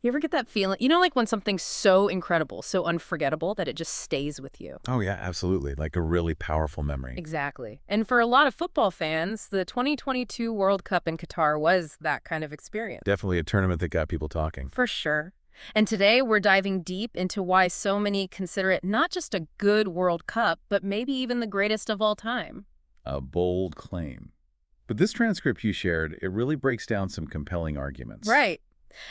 You ever get that feeling? You know, like when something's so incredible, so unforgettable that it just stays with you. Oh, yeah, absolutely. Like a really powerful memory. Exactly. And for a lot of football fans, the 2022 World Cup in Qatar was that kind of experience. Definitely a tournament that got people talking. For sure. And today we're diving deep into why so many consider it not just a good World Cup, but maybe even the greatest of all time. A bold claim. But this transcript you shared, it really breaks down some compelling arguments. Right.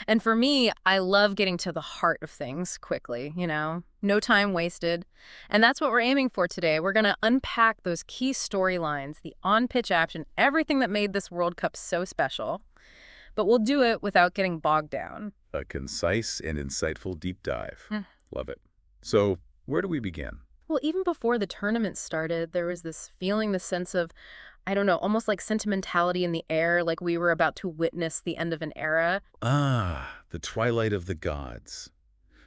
And for me, I love getting to the heart of things quickly, no time wasted. And that's what we're aiming for today. We're going to unpack those key storylines, the on-pitch action, everything that made this World Cup so special. But we'll do it without getting bogged down. A concise and insightful deep dive. Mm. Love it. So, where do we begin? Well, even before the tournament started, there was this feeling, this sense of, I don't know, almost like sentimentality in the air, like we were about to witness the end of an era. Ah, the twilight of the gods.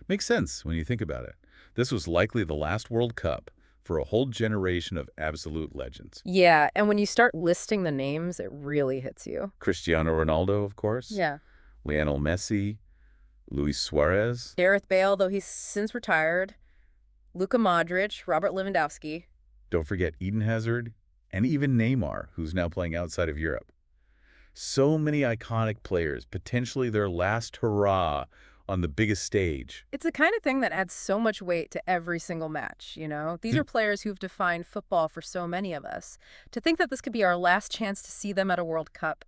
Makes sense when you think about it. This was likely the last World Cup for a whole generation of absolute legends. Yeah, and when you start listing the names, it really hits you. Cristiano Ronaldo, of course. Yeah. Lionel Messi, Luis Suarez. Gareth Bale, though he's since retired. Luka Modric, Robert Lewandowski. Don't forget Eden Hazard, and even Neymar, who's now playing outside of Europe. So many iconic players, potentially their last hurrah on the biggest stage. It's the kind of thing that adds so much weight to every single match. These are players who've defined football for so many of us. To think that this could be our last chance to see them at a World Cup,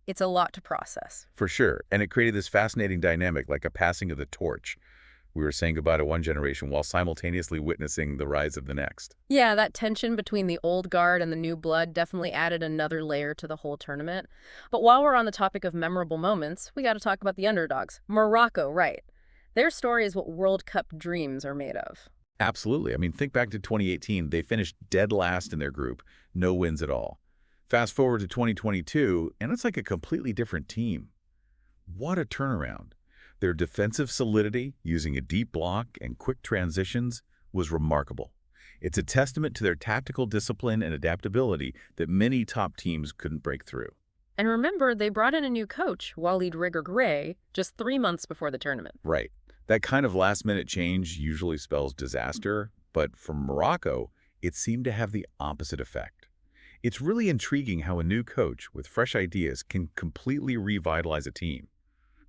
it's a lot to process. For sure, and it created this fascinating dynamic, like a passing of the torch. We were saying goodbye to one generation while simultaneously witnessing the rise of the next. Yeah, that tension between the old guard and the new blood definitely added another layer to the whole tournament. But while we're on the topic of memorable moments, we got to talk about the underdogs. Morocco, right. Their story is what World Cup dreams are made of. Absolutely. I mean, think back to 2018. They finished dead last in their group, no wins at all. Fast forward to 2022, and it's like a completely different team. What a turnaround. Their defensive solidity, using a deep block and quick transitions, was remarkable. It's a testament to their tactical discipline and adaptability that many top teams couldn't break through. And remember, they brought in a new coach, Walid Regragui, just 3 months before the tournament. Right. That kind of last-minute change usually spells disaster, but for Morocco, it seemed to have the opposite effect. It's really intriguing how a new coach with fresh ideas can completely revitalize a team.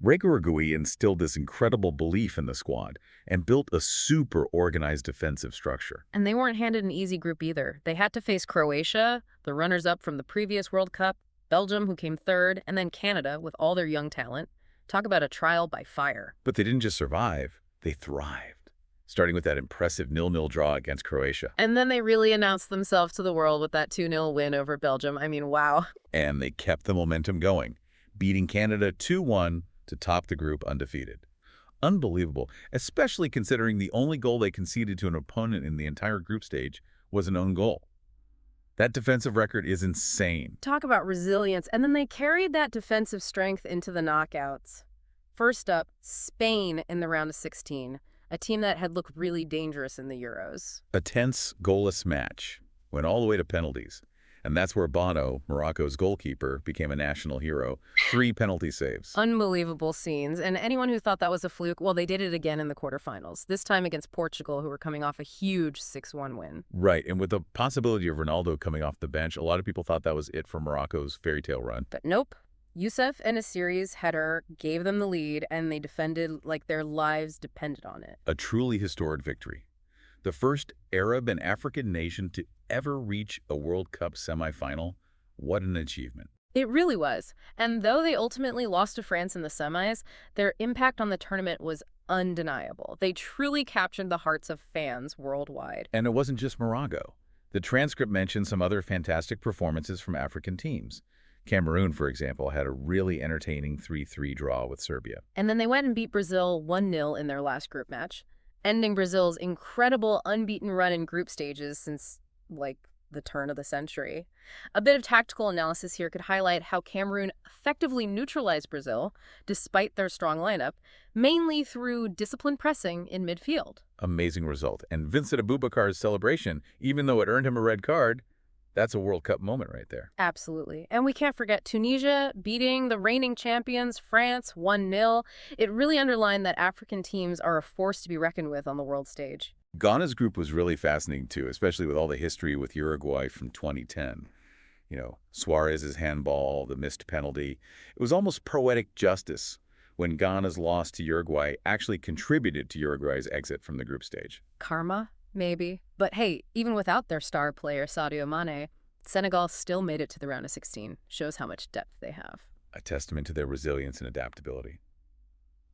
Regragui instilled this incredible belief in the squad and built a super organized defensive structure. And they weren't handed an easy group either. They had to face Croatia, the runners-up from the previous World Cup, Belgium, who came third, and then Canada with all their young talent. Talk about a trial by fire. But they didn't just survive, they thrived, starting with that impressive 0-0 draw against Croatia. And then they really announced themselves to the world with that 2-0 win over Belgium. I mean, wow. And they kept the momentum going, beating Canada 2-1 to top the group undefeated. Unbelievable, especially considering the only goal they conceded to an opponent in the entire group stage was an own goal. That defensive record is insane. Talk about resilience. And then they carried that defensive strength into the knockouts. First up, Spain in the round of 16, a team that had looked really dangerous in the Euros. A tense, goalless match went all the way to penalties. And that's where Bono, Morocco's goalkeeper, became a national hero. 3 penalty saves. Unbelievable scenes. And anyone who thought that was a fluke, well, they did it again in the quarterfinals, this time against Portugal, who were coming off a huge 6-1 win. Right, and with the possibility of Ronaldo coming off the bench, a lot of people thought that was it for Morocco's fairy tale run. But nope. Youssef En-Nesyri's header gave them the lead, and they defended like their lives depended on it. A truly historic victory. The first Arab and African nation to ever reach a World Cup semifinal. What an achievement. It really was. And though they ultimately lost to France in the semis, their impact on the tournament was undeniable. They truly captured the hearts of fans worldwide. And it wasn't just Morocco. The transcript mentioned some other fantastic performances from African teams. Cameroon, for example, had a really entertaining 3-3 draw with Serbia. And then they went and beat Brazil 1-0 in their last group match, ending Brazil's incredible unbeaten run in group stages since, the turn of the century. A bit of tactical analysis here could highlight how Cameroon effectively neutralized Brazil, despite their strong lineup, mainly through disciplined pressing in midfield. Amazing result. And Vincent Aboubakar's celebration, even though it earned him a red card, That's a World Cup moment right there. Absolutely. And we can't forget Tunisia beating the reigning champions, France, 1-0. It really underlined that African teams are a force to be reckoned with on the world stage. Ghana's group was really fascinating too, especially with all the history with Uruguay from 2010. Suarez's handball, the missed penalty. It was almost poetic justice when Ghana's loss to Uruguay actually contributed to Uruguay's exit from the group stage. Karma, maybe. But hey, even without their star player, Sadio Mane, Senegal still made it to the round of 16. Shows how much depth they have. A testament to their resilience and adaptability.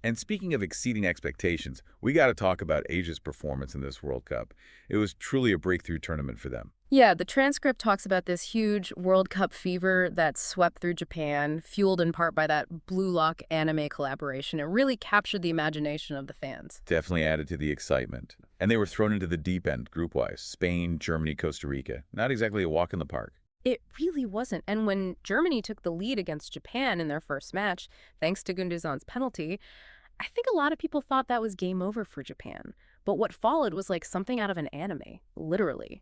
And speaking of exceeding expectations, we got to talk about Asia's performance in this World Cup. It was truly a breakthrough tournament for them. Yeah, the transcript talks about this huge World Cup fever that swept through Japan, fueled in part by that Blue Lock anime collaboration. It really captured the imagination of the fans. Definitely added to the excitement. And they were thrown into the deep end group-wise. Spain, Germany, Costa Rica. Not exactly a walk in the park. It really wasn't. And when Germany took the lead against Japan in their first match, thanks to Gundogan's penalty, I think a lot of people thought that was game over for Japan. But what followed was like something out of an anime, literally.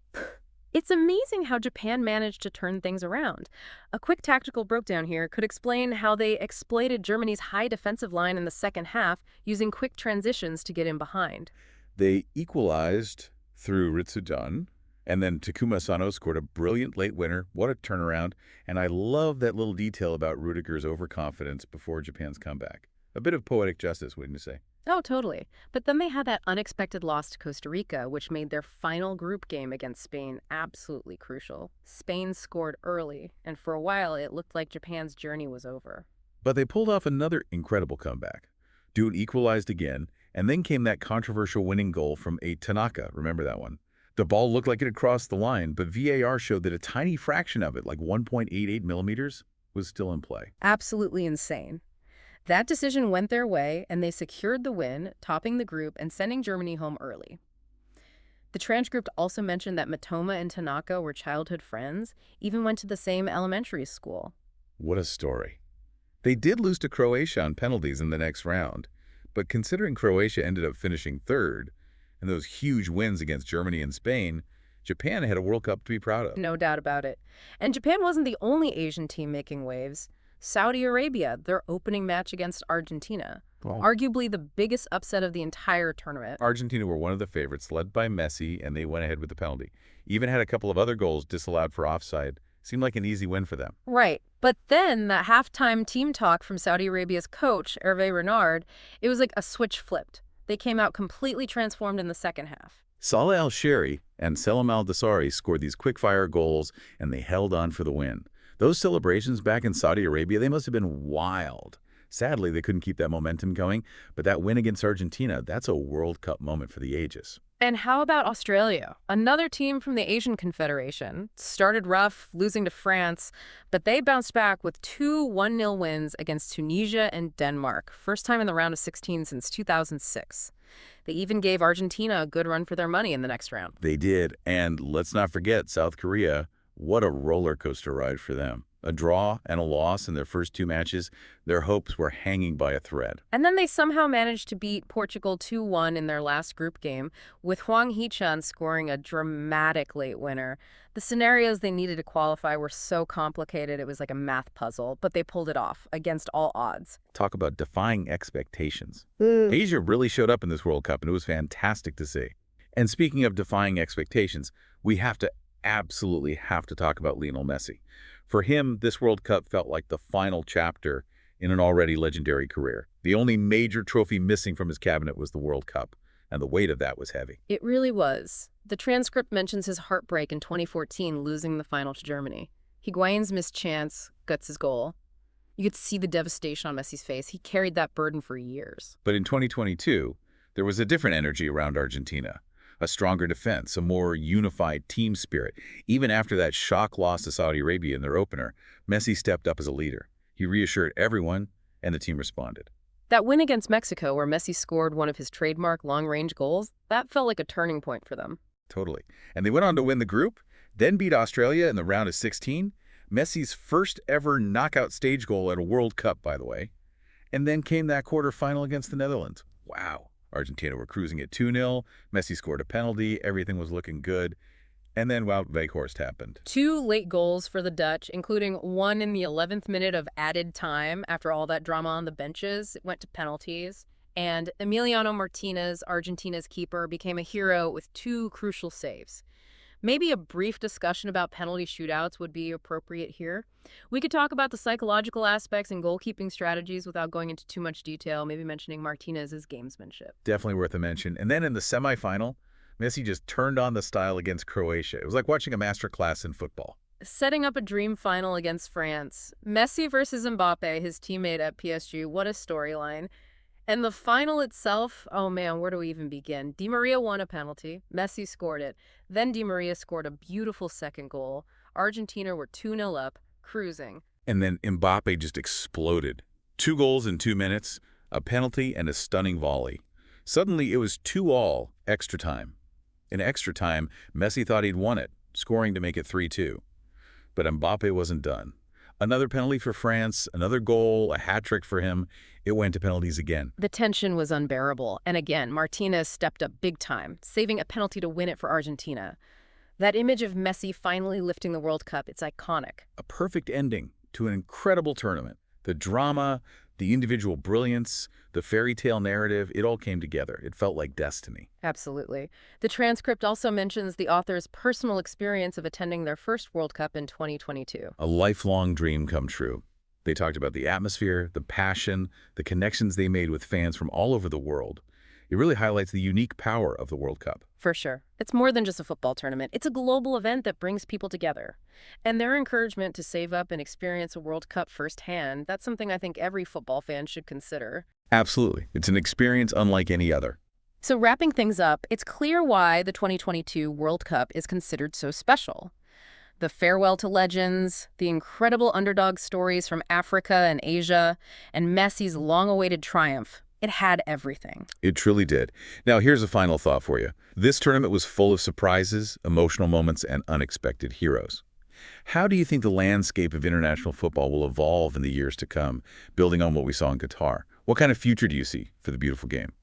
It's amazing how Japan managed to turn things around. A quick tactical breakdown here could explain how they exploited Germany's high defensive line in the second half using quick transitions to get in behind. They equalized through Ritsudan, and then Takuma Sano scored a brilliant late winner. What a turnaround. And I love that little detail about Rudiger's overconfidence before Japan's comeback. A bit of poetic justice, wouldn't you say? Oh, totally. But then they had that unexpected loss to Costa Rica, which made their final group game against Spain absolutely crucial. Spain scored early, and for a while it looked like Japan's journey was over. But they pulled off another incredible comeback. Dude equalized again, and then came that controversial winning goal from a Tanaka. Remember that one? The ball looked like it had crossed the line, but VAR showed that a tiny fraction of it, like 1.88 millimeters, was still in play. Absolutely insane. That decision went their way, and they secured the win, topping the group and sending Germany home early. The transcript also mentioned that Matoma and Tanaka were childhood friends, even went to the same elementary school. What a story. They did lose to Croatia on penalties in the next round, but considering Croatia ended up finishing third, and those huge wins against Germany and Spain, Japan had a World Cup to be proud of. No doubt about it. And Japan wasn't the only Asian team making waves. Saudi Arabia, their opening match against Argentina, Wow. arguably the biggest upset of the entire tournament. Argentina were one of the favorites, led by Messi, and they went ahead with the penalty. Even had a couple of other goals disallowed for offside. Seemed like an easy win for them. Right. But then that halftime team talk from Saudi Arabia's coach, Hervé Renard, it was like a switch flipped. They came out completely transformed in the second half. Saleh Al-Sheri and Selim Al-Dosari scored these quick-fire goals, and they held on for the win. Those celebrations back in Saudi Arabia, they must have been wild. Sadly, they couldn't keep that momentum going, but that win against Argentina, that's a World Cup moment for the ages. And how about Australia? Another team from the Asian Confederation. Started rough, losing to France, but they bounced back with two 1-0 wins against Tunisia and Denmark. First time in the round of 16 since 2006. They even gave Argentina a good run for their money in the next round. They did, and let's not forget South Korea. What a roller coaster ride for them. A draw and a loss in their first two matches, their hopes were hanging by a thread. And then they somehow managed to beat Portugal 2-1 in their last group game, with Hwang Hee-chan scoring a dramatic late winner. The scenarios they needed to qualify were so complicated it was like a math puzzle, but they pulled it off against all odds. Talk about defying expectations. Asia really showed up in this World Cup, and it was fantastic to see. And speaking of defying expectations, we absolutely have to talk about Lionel Messi. For him, this World Cup felt like the final chapter in an already legendary career. The only major trophy missing from his cabinet was the World Cup, and the weight of that was heavy. It really was. The transcript mentions his heartbreak in 2014, losing the final to Germany. Higuain's missed chance, Guts' goal. You could see the devastation on Messi's face. He carried that burden for years. But in 2022, there was a different energy around Argentina. A stronger defense, a more unified team spirit. Even after that shock loss to Saudi Arabia in their opener, Messi stepped up as a leader. He reassured everyone, and the team responded. That win against Mexico, where Messi scored one of his trademark long-range goals, that felt like a turning point for them. Totally. And they went on to win the group, then beat Australia in the round of 16. Messi's first ever knockout stage goal at a World Cup, by the way. And then came that quarterfinal against the Netherlands. Wow. Argentina were cruising at 2-0. Messi scored a penalty. Everything was looking good. And then Wout Weghorst happened. Two late goals for the Dutch, including one in the 11th minute of added time after all that drama on the benches. It went to penalties. And Emiliano Martinez, Argentina's keeper, became a hero with two crucial saves. Maybe a brief discussion about penalty shootouts would be appropriate here. We could talk about the psychological aspects and goalkeeping strategies without going into too much detail, maybe mentioning Martinez's gamesmanship. Definitely worth a mention. And then in the semifinal, Messi just turned on the style against Croatia. It was like watching a master class in football. Setting up a dream final against France. Messi versus Mbappe, his teammate at PSG. What a storyline. And the final itself, oh man, where do we even begin? Di Maria won a penalty. Messi scored it. Then Di Maria scored a beautiful second goal. Argentina were 2-0 up, cruising. And then Mbappe just exploded. 2 goals in 2 minutes, a penalty, and a stunning volley. Suddenly, it was 2-2, extra time. In extra time, Messi thought he'd won it, scoring to make it 3-2. But Mbappe wasn't done. Another penalty for France, another goal, a hat-trick for him. It went to penalties again. The tension was unbearable. And again, Martinez stepped up big time, saving a penalty to win it for Argentina. That image of Messi finally lifting the World Cup, it's iconic. A perfect ending to an incredible tournament. The drama, the individual brilliance, the fairy tale narrative, it all came together. It felt like destiny. Absolutely. The transcript also mentions the author's personal experience of attending their first World Cup in 2022. A lifelong dream come true. They talked about the atmosphere, the passion, the connections they made with fans from all over the world. It really highlights the unique power of the World Cup. For sure. It's more than just a football tournament. It's a global event that brings people together. And their encouragement to save up and experience a World Cup firsthand, that's something I think every football fan should consider. Absolutely. It's an experience unlike any other. So wrapping things up, it's clear why the 2022 World Cup is considered so special. The farewell to legends, the incredible underdog stories from Africa and Asia, and Messi's long-awaited triumph. It had everything. It truly did. Now, here's a final thought for you. This tournament was full of surprises, emotional moments, and unexpected heroes. How do you think the landscape of international football will evolve in the years to come, building on what we saw in Qatar? What kind of future do you see for the beautiful game?